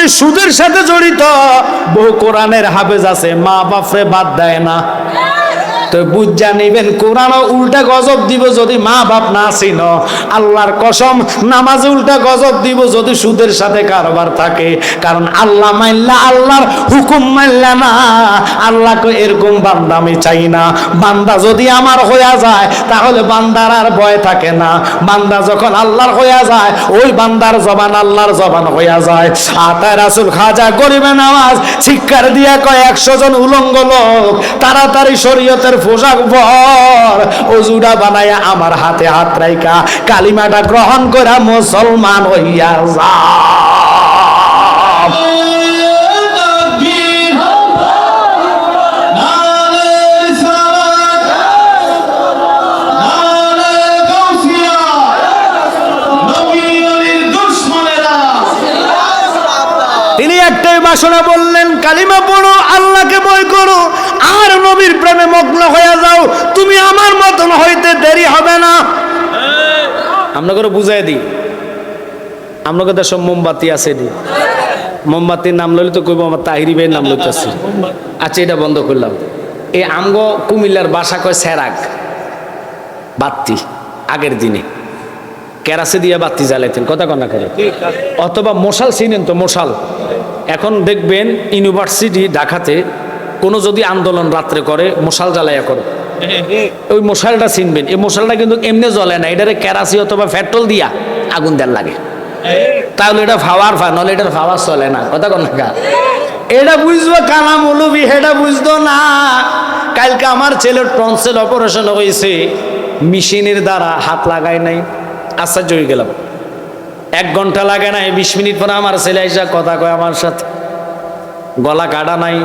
যদি সুদের সাথে জড়িত, বহু কোরআনের হাফেজ আছে মা বাপরে বাদ দেয় না। তো বুঝা নিবেন কোরআনও উল্টা গজব দিব যদি মা বাপ না চিন। আল্লাহর কসম নামাজে উল্টা গজব দিব যদি সুদের সাথে কারবার থাকে। কারণ আল্লাহ মানলা, আল্লাহর হুকুম মানলা না। আল্লাহকে এরকম বান্দা আমি চাই না। বান্দা যদি আমার হইয়া যায় তাহলে বান্দার আর ভয় থাকে না। বান্দা যখন আল্লাহর হইয়া যায় ওই বান্দার জবান আল্লাহর জবান হইয়া যায়। আতায় রাসূল খাজা গরিবে নামাজ শিক্ষার দিয়া কয় 100 জন উলঙ্গ লোক তাড়াতাড়ি শরীয়তের পোশাক পর ওজুটা বানায়া আমার হাতে হাত রাইকা কালিমাটা গ্রহণ করে মুসলমান হইয়া যা। তিনি একটাই ভাষণে বললেন, কালিমা পড়ো, আল্লাহকে ভয় করো, আর নবীর প্রেমে মগ্ন হয়ে যাও, তুমি আমার মতন হইতে দেরি হবে না। আপনাকে বুঝাই দিই, আপনাকে দেশে মোমবাতি আছে দি, মোমবাতির নাম লইলে তো কইব আমার তাহিরি ভাইয়ের নাম লইতেছি। আচ্ছা এটা বন্ধ করলাম। এই আমগো কুমিল্লার বাসা কয় সেরাক বাতি, আগের দিনে কেরাসে দিয়ে বাতি জ্বালাইতেন, কথা কন্যা করে। অথবা মশাল চিনেন তো, মশাল। এখন দেখবেন ইউনিভার্সিটি ঢাকাতে কোনো যদি আন্দোলন রাত্রে করে মশাল জ্বালাইয়া করে, ওই মশালটা চিনবেন। এই মশালটা কিন্তু এমনি জ্বলে না, এটারে কেরাসি অথবা পেট্রোল দিয়া আগুন দেওয়ার লাগে, তাহলে এটা ফাওয়ার ফা, নলে এটার ফাওয়ার চলে না, কথা কন্যা। এটা বুঝবো কানা মৌলবি, এটা বুঝতো না। কালকে আমার ছেলের টনসিল অপারেশন হয়েছে, মেশিনের দ্বারা হাত লাগায় নাই। আশ্চর্য হয়ে গেলাম, 1 ঘন্টা লাগে নাই, 20 মিনিট পরে আমার ছেলে এসে কথা কয় আমার সাথে। গলা কাটা নাই,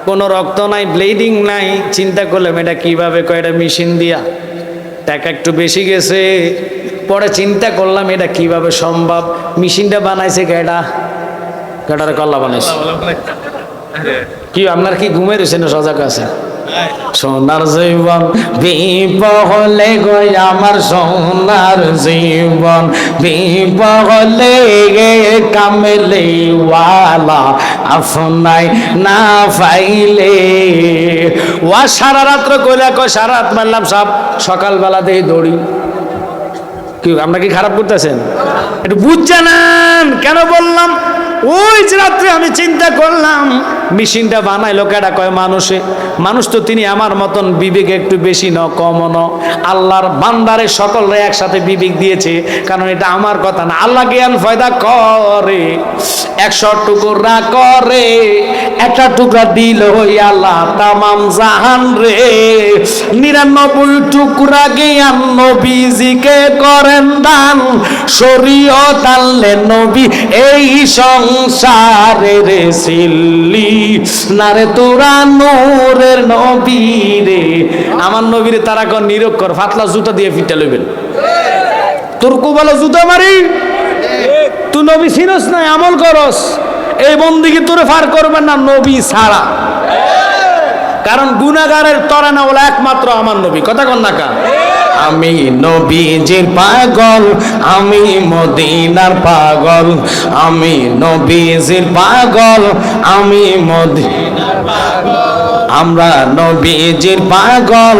কোনো রক্ত নাই, ব্লিডিং নাই। চিন্তা করলাম এটা কিভাবে, কয় এটা মেশিন দিয়া। টাকা একটু বেশি গেছে। পরে চিন্তা করলাম এটা কিভাবে সম্ভব। মেশিনটা বানাইছে কেডা? কেডারে কল্লা বানাইছে? কি আপনার কি ঘুমে রয়েছে না সজাগ আছে? সোনার জীবন বিপহলে গো আমার সোনার জীবন বিপহলে গে কামেলে ওয়ালা আপনাই না পাইলে। ওয়া সারা রাত্র কইলা কয় সারা রাত মারলাম সব, সকালবেলা দিয়ে দৌড়ি। কি আমরা কি খারাপ করতেছেন? একটু বুঝ জানান কেন বললাম। ওই যে রাত্রে আমি চিন্তা করলাম মেশিনটা বানাইলো কেডা? কয় মানুষে। মানুষ তো তিনি আমার মতন বিবেক একটু বেশি ন কম ন। আল্লাহর বান্দারে সকলরে একসাথে বিবেক দিয়েছে, কারণ এটা আমার কথা না। আল্লাহ জ্ঞান ফয়দা করে, 100 টুকরা করে, একটা টুকরা দিল আল্লাহ তামাম জাহান রে। 99 টুকরা জ্ঞান নবীজিকে করেন দান, শরীয়ত আনলে নবী এই সংসারের সিল্লি নারে তোরা নূরের নবী রে। আমার নবীরে তারা কোন নিরক্ষর ফাতলা জুতা দিয়ে ফিটা লইবেন। তোর কোবালো জুতা মারি, তুই নবী চিনস না, আমল করস। এই বন্দিকে তোরে ফার করবেন না নবী ছাড়া, কারণ গুনাহগারের তরানা বলে একমাত্র আমার নবী, কথা কন না কা। আমি নবীজির পাগল, আমি মদিনার পাগল, আমি নবীজির পাগল, আমি মদিনার পাগল। আমরা নবীজির পাগল,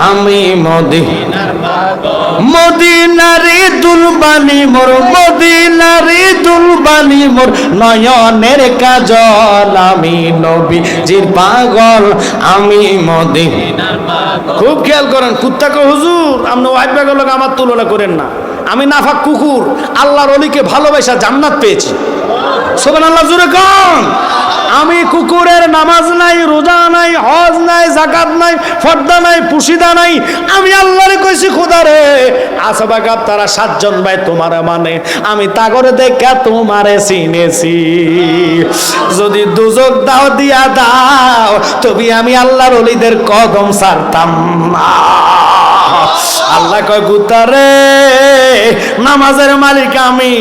আমি মদিনার পাগল। মদিনারে দুলবানি মোর, মদিনারে দুলবানি মোর নয়নের কাজল। আমি নবীজির পাগল, আমি মদিনার পাগল। খুব খেয়াল করেন, কুত্তা কো হুজুর আপনি ওয়াইফ পাগল আমার তুলনা করেন না। আমি নাফাক কুকুর আল্লাহর ওলিকে ভালোবাসা জান্নাত পেয়েছি। সুবহানাল্লাহ, জোরে কন। আমি কুকুরের নামাজ নাই, রোজা নাই, হজ নাই, যাকাত নাই, ফর্দা নাই, পুশিদা নাই। আমি আল্লাহরে কইছি খোদা রে আসবাগাব তারা 7 জন ভাই তোমারে মানে, আমি তাগরে দেখা তোমারে চিনেছি। যদি দুজক দাও দিয়া দাও তবে আমি আল্লাহর ওলিদের কদম ছাড়তাম না। আল্লাহ কয় কুত্তারে, নামাজের মালিক আমি,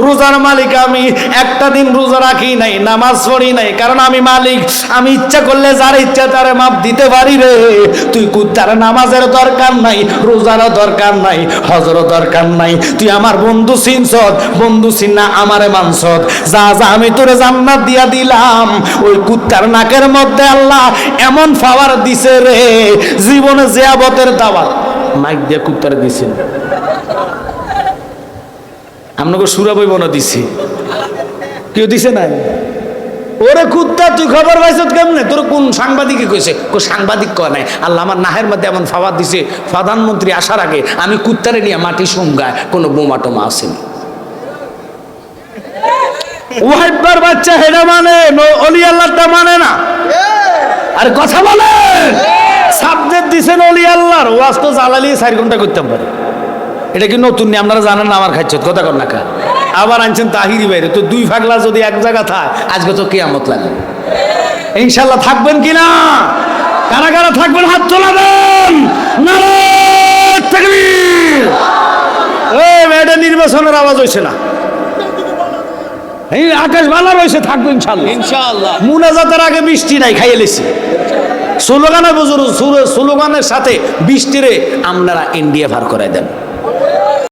রোজার মালিক আমি, একটা দিন রোজা রাখি নাই, নামাজ পড়ি নাই, কারণ আমি মালিক, আমি ইচ্ছা করলে যার ইচ্ছা তারে মাপ দিতে পারি রে। তুই কুত্তার নামাজের দরকার নাই, রোজারও দরকার নাই, হজরও দরকার নাই, তুই আমার বন্ধু চিনছত, বন্ধু চিন্না আমারে মানছত, যা যা আমি তোরে জান্নাত দিয়া দিলাম। ওই কুত্তার নাকের মধ্যে আল্লাহ এমন পাওয়ার দিছে রে, জীবনে জিয়াবতের দাওয়াত মাইক দিয়ে কুত্তারে দিছেন। আপনাকে সুরা বই বনা দিছি, কেউ দিছে নাই? ওরে কুত্তা তুই খবর পাইছত কেমনে? তোর কোন সাংবাদিকে কইছে? সাংবাদিক কয় নাই, আল্লাহ আমার নাহের মধ্যে এমন ফাওয়ার দিছে, প্রধানমন্ত্রী আসার আগে আমি কুত্তারে নিয়ে মাটি সমগায় কোনো বোমা টোমা আসেনি। ওয়াইবার বাচ্চা হেডা মানে অলি আল্লাহটা মানে না, আর কথা বলে সাবজেক্ট দিছেন অলি আল্লাহর ওয়াজ তো জ্বালালি 4 ঘন্টা করতে পারে। এটা কি নতুন নেই? আপনারা জানেন না আমার খাচ্ছত কথা কর না কা। আবার আনছেন তাহিরি বাইরে, তো দুই ফাগলা যদি এক জায়গা থাক আজকে তো কিয়ামত লাগে। ইনশাল্লাহ থাকবেন কিনা? কারা কারা থাকবেন হাত তোলাবেন। নারায়ে তাকবীর। এই এটা নির্বাচনের আওয়াজ হইছে না, এই আকাশ ভালো রয়েছে, থাকবো ইনশাল্লাহ। ইনশাআল্লাহ মুনাজাতের আগে বৃষ্টি নাই, খাইয়ে লেছি স্লোগানের বুঝুন, স্লোগানের সাথে বৃষ্টিরে আপনারা ইন্ডিয়া ভার করে দেন।